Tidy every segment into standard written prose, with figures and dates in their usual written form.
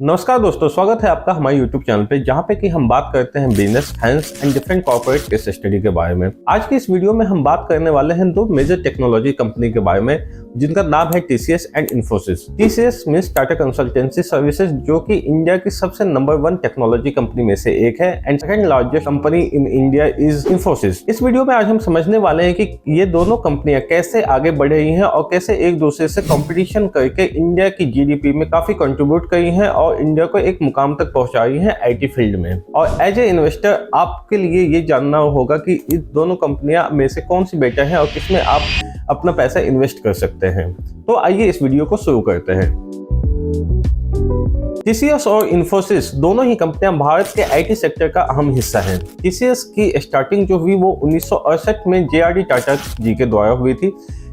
नमस्कार दोस्तों, स्वागत है आपका हमारे YouTube चैनल पे जहाँ पे कि हम बात करते हैं business, finance and different corporate case study के बारे में। आज की इस वीडियो में हम बात करने वाले हैं दो मेजर टेक्नोलॉजी कंपनी के बारे में जिनका नाम है TCS and Infosys. TCS means Tata consultancy services, जो कि इंडिया की सबसे नंबर 1 टेक्नोलॉजी कंपनी में से एक है and second largest company in India is Infosys. इस वीडियो में आज हम समझने वाले हैं कि ये दोनों कंपनियां कैसे आगे बढ़ रही हैं और कैसे एक दूसरे से कंपटीशन करके इंडिया की GDP में काफी कंट्रीब्यूट करी हैं और इंडिया को एक मुकाम तक पहुंचाई है IT फील्ड में। और एज ए इन्वेस्टर आपके लिए ये जानना होगा कि इस दोनों कंपनियां में से कौन सी बेटर है और किसमें आप अपना पैसा इन्वेस्ट कर सकते हैं। तो आइए इस वीडियो को शुरू करते हैं। TCS और इन्फोसिस दोनों ही कंपनियां भारत के IT सेक्टर का अहम हिस्सा हैं। TCS की स्टार्टिंग जो हुई वो 1968 में JRD टाटा जी के द्वारा हुई थी,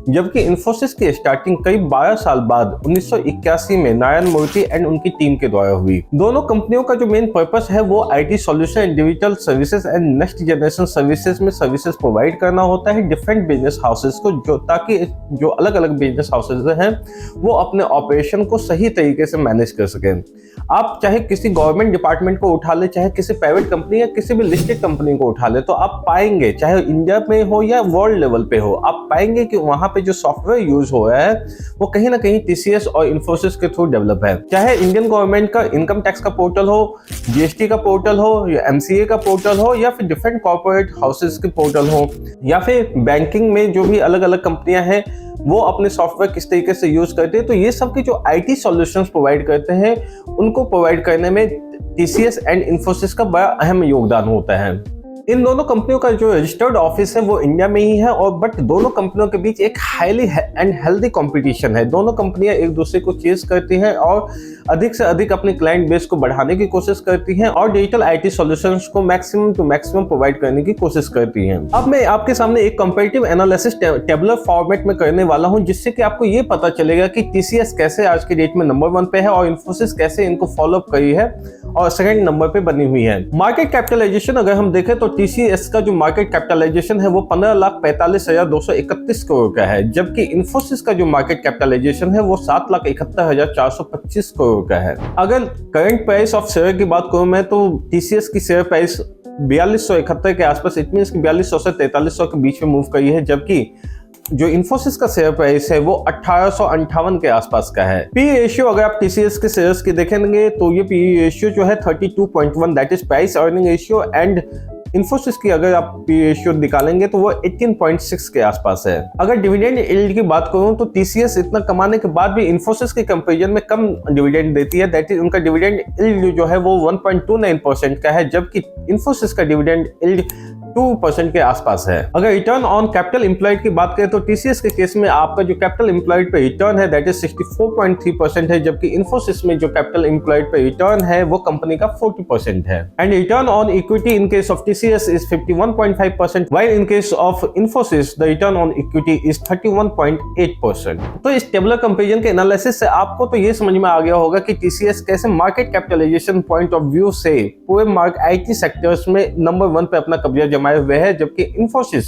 जबकि इन्फोसिस की स्टार्टिंग करीब 12 साल बाद 1981 में नारायण मूर्ति एंड उनकी टीम के द्वारा हुई। दोनों कंपनियों का जो मेन पर्पस है वो IT solution and digital services and next generation services में सर्विसेज प्रोवाइड करना होता है डिफरेंट बिजनेस हाउसेज को, जो ताकि जो अलग अलग बिजनेस हाउसेज हैं वो अपने ऑपरेशन को सही तरीके से मैनेज कर सकें। आप चाहे किसी गवर्नमेंट डिपार्टमेंट को उठा ले, चाहे किसी प्राइवेट कंपनी या किसी भी लिस्टेड कंपनी को उठा ले, तो आप पाएंगे चाहे इंडिया में हो या वर्ल्ड लेवल पे हो, आप पाएंगे कि वहां पे जो सॉफ्टवेयर यूज हो रहा है वो कहीं ना कहीं TCS और इन्फोसिस के थ्रू डेवलप है। चाहे इंडियन गवर्नमेंट का इनकम टैक्स का पोर्टल हो, GST का पोर्टल हो या MCA का पोर्टल हो या फिर डिफरेंट कॉर्पोरेट हाउसेस के पोर्टल हो या फिर बैंकिंग में जो भी अलग अलग कंपनियां हैं वो अपने सॉफ्टवेयर किस तरीके से यूज करते हैं, तो ये सब के जो IT सॉल्यूशंस प्रोवाइड करते हैं उनको प्रोवाइड करने में TCS एंड इन्फोसिस का बड़ा अहम योगदान होता है। इन दोनों कंपनियों का जो रजिस्टर्ड ऑफिस है वो इंडिया में ही है और बट दोनों कंपनियों के बीच एक हाईली एंड हेल्दी कंपटीशन है। दोनों कंपनियां एक दूसरे को चेज करती हैं और अधिक से अधिक अपने क्लाइंट बेस को बढ़ाने की कोशिश करती हैं और डिजिटल IT सॉल्यूशंस को मैक्सिमम टू मैक्सिमम प्रोवाइड करने की कोशिश करती हैं। अब मैं आपके सामने एक कंपैरेटिव एनालिसिस टेबुलर फॉर्मेट में करने वाला हूं, जिससे कि आपको ये पता चलेगा कि TCS कैसे आज के डेट में नंबर 1 पे है और इन्फोसिस कैसे इनको फॉलो अप करी है और सेकंड नंबर पे बनी हुई है। मार्केट कैपिटलाइजेशन अगर हम देखें तो TCS का जो मार्केट कैपिटलाइजेशन है वो 15,45,231 करोड़ का है, जबकि इन्फोसिस का जो मार्केट कैपिटलाइजेशन है वो 7,71,425 करोड़ का है। अगर करंट प्राइस ऑफ शेयर की बात करूं मैं तो TCS की शेयर प्राइस 4271 के आसपास, इट मींस कि 4200 से 4300 के बीच में मूव करी है, जबकि जो इन्फोसिस का शेयर प्राइस है वो 1858 के आसपास का है। पी रेशियो अगर आप TCS के शेयर्स की देखेंगे तो ये पी रेशियो जो है 32.1 that is price earning ratio, and Infosys की अगर आप पी रेशियो निकालेंगे तो वो 18.6 के आसपास है। अगर डिविडेंड यील्ड की बात करूं तो TCS इतना कमाने के बाद भी इन्फोसिस के कंपैरिजन में कम डिविडेंड देती है, दैट इज उनका डिविडेंड यील्ड जो है वो 1.29% का है, जबकि इन्फोसिस का डिविडेंड यील्ड 2% के आसपास है। अगर रिटर्न ऑन कैपिटल एम्प्लॉयड की बात करें तो TCS के केस में आपका जो कैपिटल एम्प्लॉयड पे रिटर्न है दैट इज 64.3% है, जबकि इन्फोसिस में जो कैपिटल एम्प्लॉयड पे रिटर्न है वो कंपनी का 40% है। And return on equity in case of TCS is 51.5%, while in case of Infosys the return on equity is 31.8%। तो इस टेबुलर कंपैरिजन के एनालिसिस से आपको तो ये समझ में आ गया होगा कि TCS कैसे market capitalisation point of view से पूरे IT सेक्टर्स में नंबर 1 पे अपना कब्जा जमाए हुए है, जबकि इन्फोसिस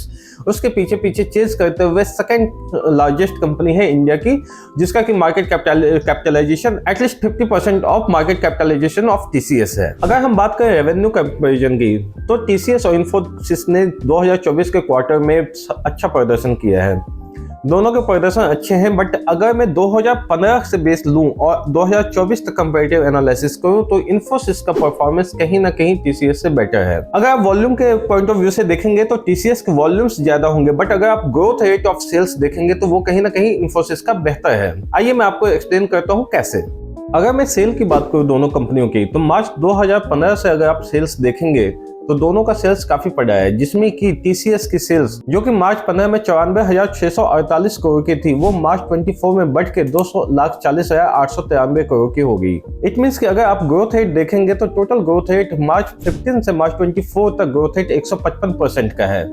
उसके पीछे पीछे चेज करते हुए सेकंड लार्जेस्ट कंपनी है इंडिया की, जिसका कि market capitalisation at least 50% of market capitalisation of TCS है। अगर हम बात करें रेवेन्यू कंपैरिजन की तो TCS और इन्फोसिस ने 2024 के क्वार्टर में अच्छा प्रदर्शन किया है। दोनों के प्रदर्शन अच्छे हैं, बट अगर मैं 2015 से बेस लूं और 2024 तक कंपैरेटिव एनालिसिस करूं तो इन्फोसिस का परफॉर्मेंस कहीं ना कहीं TCS से बेटर है। अगर आप वॉल्यूम के पॉइंट ऑफ व्यू से देखेंगे तो TCS के वॉल्यूम्स ज्यादा होंगे, बट अगर आप ग्रोथ रेट ऑफ सेल्स देखेंगे तो वो कहीं ना कहीं इन्फोसिस का बेहतर है। आइए मैं आपको एक्सप्लेन करता हूं कैसे। अगर मैं सेल की बात करूं दोनों कंपनियों की तो मार्च 2015 से अगर आप सेल्स देखेंगे तो दोनों का सेल्स काफी बढ़ा है, जिसमें कि TCS की सेल्स जो कि मार्च 15 में 94,648 करोड़ की थी वो मार्च 24 में बढ़ के 2,40,893 करोड़ की होगी। इट मींस कि अगर आप ग्रोथ रेट देखेंगे तो टोटल ग्रोथ रेट मार्च 15 से मार्च 24 तक ग्रोथ रेट 155% का है,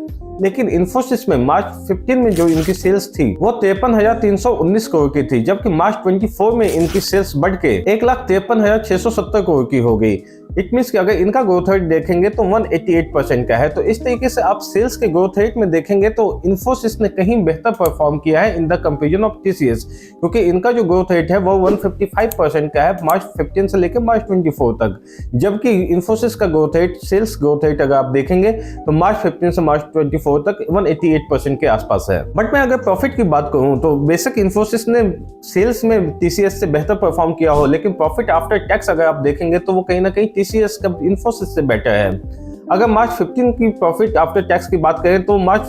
लेकिन इन्फोसिस में मार्च 15 में जो इनकी सेल्स थी वो 53,319 करोड़ की थी, जबकि मार्च 24 में इनकी सेल्स बढ़ के 1,53,670 करोड़ की हो गई। इट मीन्स कि अगर इनका ग्रोथ रेट देखेंगे तो 188% का है। तो इस तरीके से आप सेल्स के ग्रोथ रेट में देखेंगे तो इन्फोसिस ने कहीं बेहतर परफॉर्म किया है in the comparison of TCS, क्योंकि इनका जो ग्रोथ रेट है वो 155% का है मार्च 15 से लेकर मार्च 24 तक, जबकि इन्फोसिस का growth rate, sales growth rate अगर आप देखेंगे तो मार्च 15 से मार्च 24 तक 188% के आसपास है। बट मैं अगर प्रॉफिट की बात करूं तो बेशक इन्फोसिस ने सेल्स में टीसीएस से बेहतर परफॉर्म किया हो, लेकिन प्रॉफिट आफ्टर टैक्स अगर आप देखेंगे तो वो कहीं ना कहीं टीसीएस का इन्फोसिस से बेटर है। अगर मार्च 15 की प्रॉफिट आफ्टर टैक्स की बात करें तो मार्च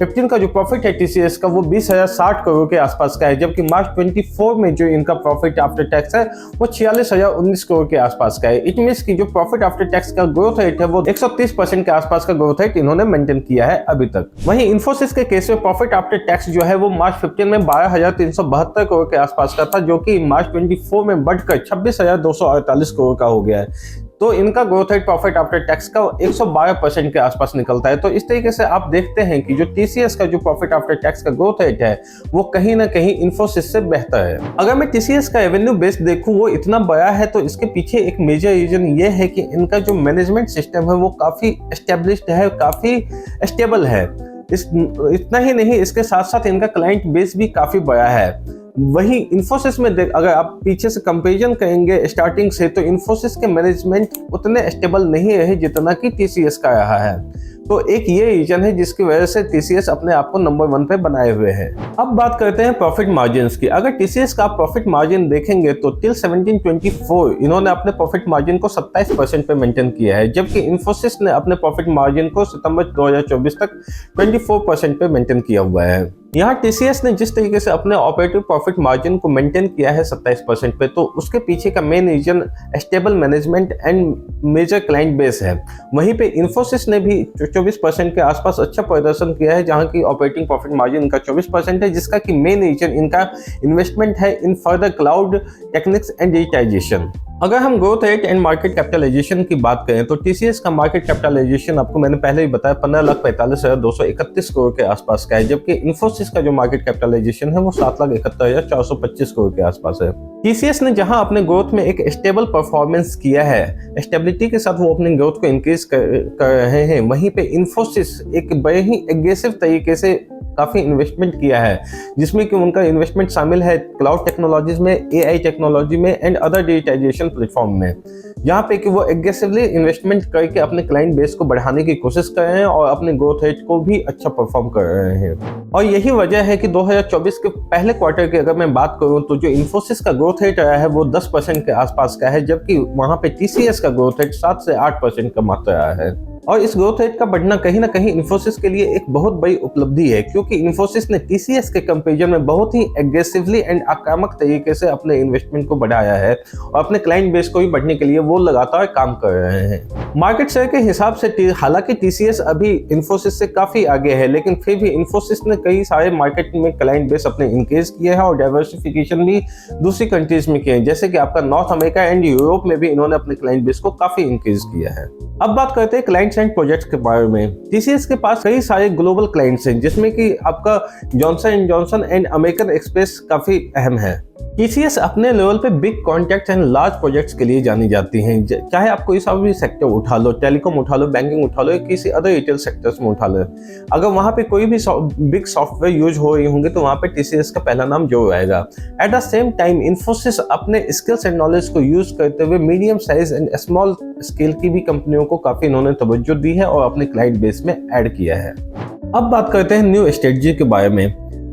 15 का जो प्रॉफिट है टीसीएस का वो 20,060 करोड़ के आसपास का है, जबकि मार्च 24 में जो इनका प्रॉफिट आफ्टर टैक्स है वो 46,019 करोड़ के आसपास का है। इट मीन्स कि जो प्रॉफिट आफ्टर टैक्स का ग्रोथ रेट है वो 130% के आसपास का ग्रोथ रेट इन्होंने मेंटेन किया है अभी तक। वहीं इन्फोसिस के केस में प्रॉफिट आफ्टर टैक्स जो है वो मार्च 15 में 12,372 करोड़ के आसपास का था, जो कि मार्च 24 में बढ़कर 26,248 करोड़ का हो गया है। तो इनका growth rate profit after tax का 112% के आसपास निकलता है। तो इस तरीके से आप देखते हैं कि जो टीसीएस का जो प्रॉफिट आफ्टर टैक्स का ग्रोथ रेट है वो कहीं ना कहीं इन्फोसिस से बेहतर है। अगर मैं टीसीएस का रेवेन्यू बेस देखूं वो इतना बड़ा है तो इसके पीछे एक मेजर रीजन ये है कि इनका जो मैनेजमेंट सिस्टम है वो काफी एस्टेब्लिश्ड है, काफी स्टेबल है। इतना ही नहीं, इसके साथ साथ इनका क्लाइंट बेस भी काफी बड़ा है। वही इन्फोसिस में अगर आप पीछे से कंपैरिजन करेंगे स्टार्टिंग से तो इन्फोसिस के मैनेजमेंट उतने स्टेबल नहीं रहे जितना कि टीसीएस का रहा है। तो एक ये रीजन है जिसकी वजह से टीसीएस अपने आप को नंबर 1 पे बनाए हुए है। अब बात करते हैं प्रॉफिट मार्जिन की। अगर टीसीएस का प्रॉफिट मार्जिन देखेंगे तो टिल 1724 इन्होंने अपने प्रॉफिट मार्जिन को 27% पे मेंटेन किया है, जबकि इन्फोसिस ने अपने प्रॉफिट मार्जिन को सितंबर 2024 तक 24% पे मेंटेन किया हुआ है। यहाँ टीसीएस ने जिस तरीके से अपने ऑपरेटिव प्रॉफिट मार्जिन को मेंटेन किया है 27% पे, तो उसके पीछे का main reason stable management and major client base है। वहीं पे इन्फोसिस ने भी 24% के आसपास अच्छा प्रदर्शन किया है, जहां की ऑपरेटिंग प्रॉफिट मार्जिन इनका 24% है, जिसका कि मेन रीजन इनका इन्वेस्टमेंट है in further cloud techniques and digitization. अगर हम growth rate and market capitalization की बात करें तो टीसीएस का मार्केट कैपिटलाइजेशन आपको मैंने पहले ही बताया 15,45,231 करोड़ के आसपास का है, जबकि इन्फोसिस का जो मार्केट कैपिटलाइजेशन है वो 7,71,425 करोड़ के आसपास है। टीसीएस ने जहां अपने ग्रोथ में एक स्टेबल परफॉर्मेंस किया है, स्टेबिलिटी के साथ वो अपने ग्रोथ को इंक्रीज कर रहे हैं, वहीं पे इन्फोसिस एक बड़े ही एग्रेसिव तरीके से काफी इन्वेस्टमेंट किया है, जिसमें कि उनका इन्वेस्टमेंट शामिल है क्लाउड टेक्नोलॉजीज में, एआई टेक्नोलॉजी में एंड अदर डिजिटाइजेशन प्लेटफॉर्म में, जहाँ पे कि वो एग्रेसिवली इन्वेस्टमेंट करके अपने क्लाइंट बेस को बढ़ाने की कोशिश कर रहे हैं और अपने ग्रोथ रेट को भी अच्छा परफॉर्म कर रहे हैं। और यही वजह है कि 2024 के पहले क्वार्टर की अगर मैं बात करूं तो जो इन्फोसिस का ग्रोथ रेट आया है वो 10% के आसपास का है, जबकि वहां पे टीसीएस का ग्रोथ रेट 7 से 8% का मात्र आया है। और इस ग्रोथ रेट का बढ़ना कहीं ना कहीं इन्फोसिस के लिए एक बहुत बड़ी उपलब्धि है, क्योंकि इन्फोसिस ने टीसीएस के कंपैरिजन में बहुत ही एग्रेसिवली एंड आक्रामक तरीके से अपने इन्वेस्टमेंट को बढ़ाया है और अपने क्लाइंट बेस को भी बढ़ने के लिए वो लगातार काम कर रहे हैं। मार्केट शेयर के हिसाब से हालांकि टीसीएस अभी इन्फोसिस से काफी आगे है, लेकिन फिर भी इन्फोसिस ने कई सारे मार्केट में क्लाइंट बेस अपने इंक्रीज किए हैं और डाइवर्सिफिकेशन भी दूसरी कंट्रीज में किए हैं, जैसे कि आपका नॉर्थ अमेरिका एंड यूरोप में भी इन्होंने अपने क्लाइंट बेस को काफी इंक्रीज किया है। अब बात करते हैं क्लाइंट्स एंड प्रोजेक्ट्स के बारे में। टीसीएस के पास कई सारे ग्लोबल क्लाइंट्स हैं, जिसमें कि आपका Johnson and Johnson and American express काफी अहम है। टीसीएस अपने लेवल पे big contracts and large projects के लिए जानी जाती हैं, चाहे आप कोई सा भी सेक्टर उठा लो, टेलीकॉम उठा लो, बैंकिंग उठा लो या किसी अदर रिटेल सेक्टर्स में उठा लो, अगर वहां पे कोई भी बिग सॉफ्टवेयर यूज हो रही होंगे तो वहां पे टीसीएस का पहला नाम जरूर आएगा। At the same time Infosys अपने स्किल्स एंड नॉलेज को यूज करते हुए medium size and small scale की भी कंपनियों को काफी इन्होंने तवज्जो दी है और अपने क्लाइंट बेस में ऐड किया है। अब बात करते हैं न्यू स्ट्रेटजी के बारे में।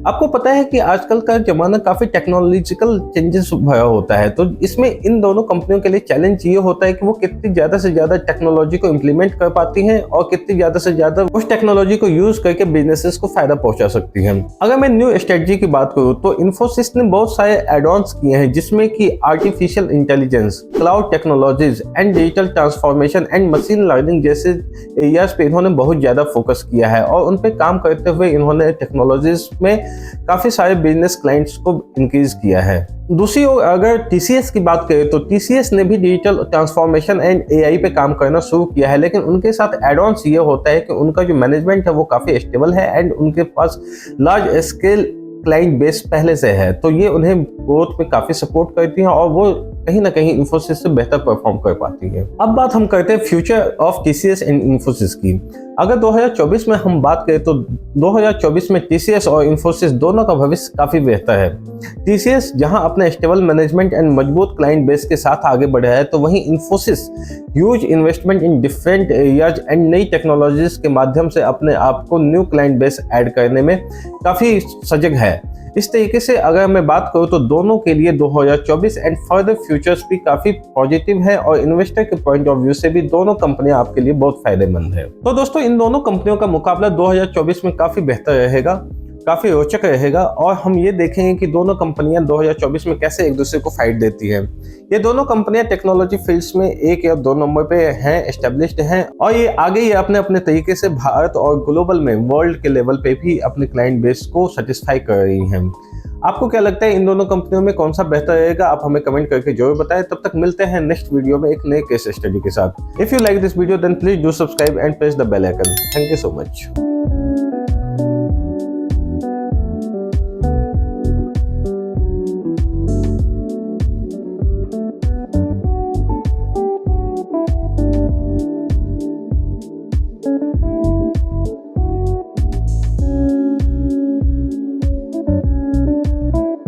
आपको पता है कि आजकल का जमाना काफी टेक्नोलॉजिकल चेंजेस भरा होता है, तो इसमें इन दोनों कंपनियों के लिए चैलेंज ये होता है कि वो कितनी ज्यादा से ज्यादा टेक्नोलॉजी को इम्प्लीमेंट कर पाती हैं और कितनी ज्यादा से ज्यादा उस टेक्नोलॉजी को यूज करके बिजनेसेस को फायदा पहुंचा सकती हैं। अगर मैं न्यू स्ट्रेटजी की बात करूं तो इन्फोसिस ने बहुत सारे एड-ऑन्स किए हैं, जिसमें कि artificial intelligence, cloud technologies and digital transformation and machine learning जैसे एरियाज पे इन्होंने बहुत ज्यादा फोकस किया है और उन पे काम करते हुए इन्होंने टेक्नोलॉजीज में काफी सारे बिजनेस क्लाइंट्स को इंक्रीज किया है। दूसरी ओर अगर टीसीएस की बात करें तो टीसीएस ने भी डिजिटल ट्रांसफॉर्मेशन एंड एआई पे काम करना शुरू किया है, लेकिन उनके साथ एड-ऑन्स ये होता है कि उनका जो मैनेजमेंट है वो काफी स्टेबल है एंड उनके पास लार्ज स्केल क्लाइंट बेस पहले से है, तो ये उन्हें ग्रोथ में काफी सपोर्ट करती हैं और वो कहीं ना कहीं इन्फोसिस से बेहतर परफॉर्म कर पाती है। अब बात हम करते हैं future of TCS and Infosys की। अगर 2024 में हम बात करें तो 2024 में टीसीएस और इन्फोसिस दोनों का भविष्य काफी बेहतर है। टीसीएस जहां अपने स्टेबल मैनेजमेंट एंड मजबूत क्लाइंट बेस के साथ आगे बढ़ा है, तो वहीं Infosys huge investment in different areas and नई टेक्नोलॉजीज के माध्यम से अपने आप को न्यू क्लाइंट बेस ऐड करने में काफी सजग है। इस तरीके से अगर मैं बात करूं तो दोनों के लिए 2024 एंड फर्दर फ्यूचर्स भी काफी पॉजिटिव है और इन्वेस्टर के पॉइंट ऑफ व्यू से भी दोनों कंपनियां आपके लिए बहुत फायदेमंद है। तो दोस्तों, इन दोनों कंपनियों का मुकाबला 2024 में काफी बेहतर रहेगा, काफी रोचक रहेगा और हम ये देखेंगे कि दोनों कंपनियां 2024 में कैसे एक दूसरे को फाइट देती हैं। ये दोनों कंपनियां टेक्नोलॉजी फील्ड्स में 1 या 2 नंबर पे हैं, एस्टेब्लिश्ड हैं और ये आगे ही अपने अपने तरीके से भारत और ग्लोबल में वर्ल्ड के लेवल पे भी अपने क्लाइंट बेस को सेटिस्फाई कर रही हैं। आपको क्या लगता है इन दोनों कंपनियों में कौन सा बेहतर रहेगा? आप हमें कमेंट करके जरूर बताएं। तब तक मिलते हैं नेक्स्ट वीडियो में एक नए केस स्टडी के साथ। If you like this video then please do subscribe and press the bell icon. Thank you so much.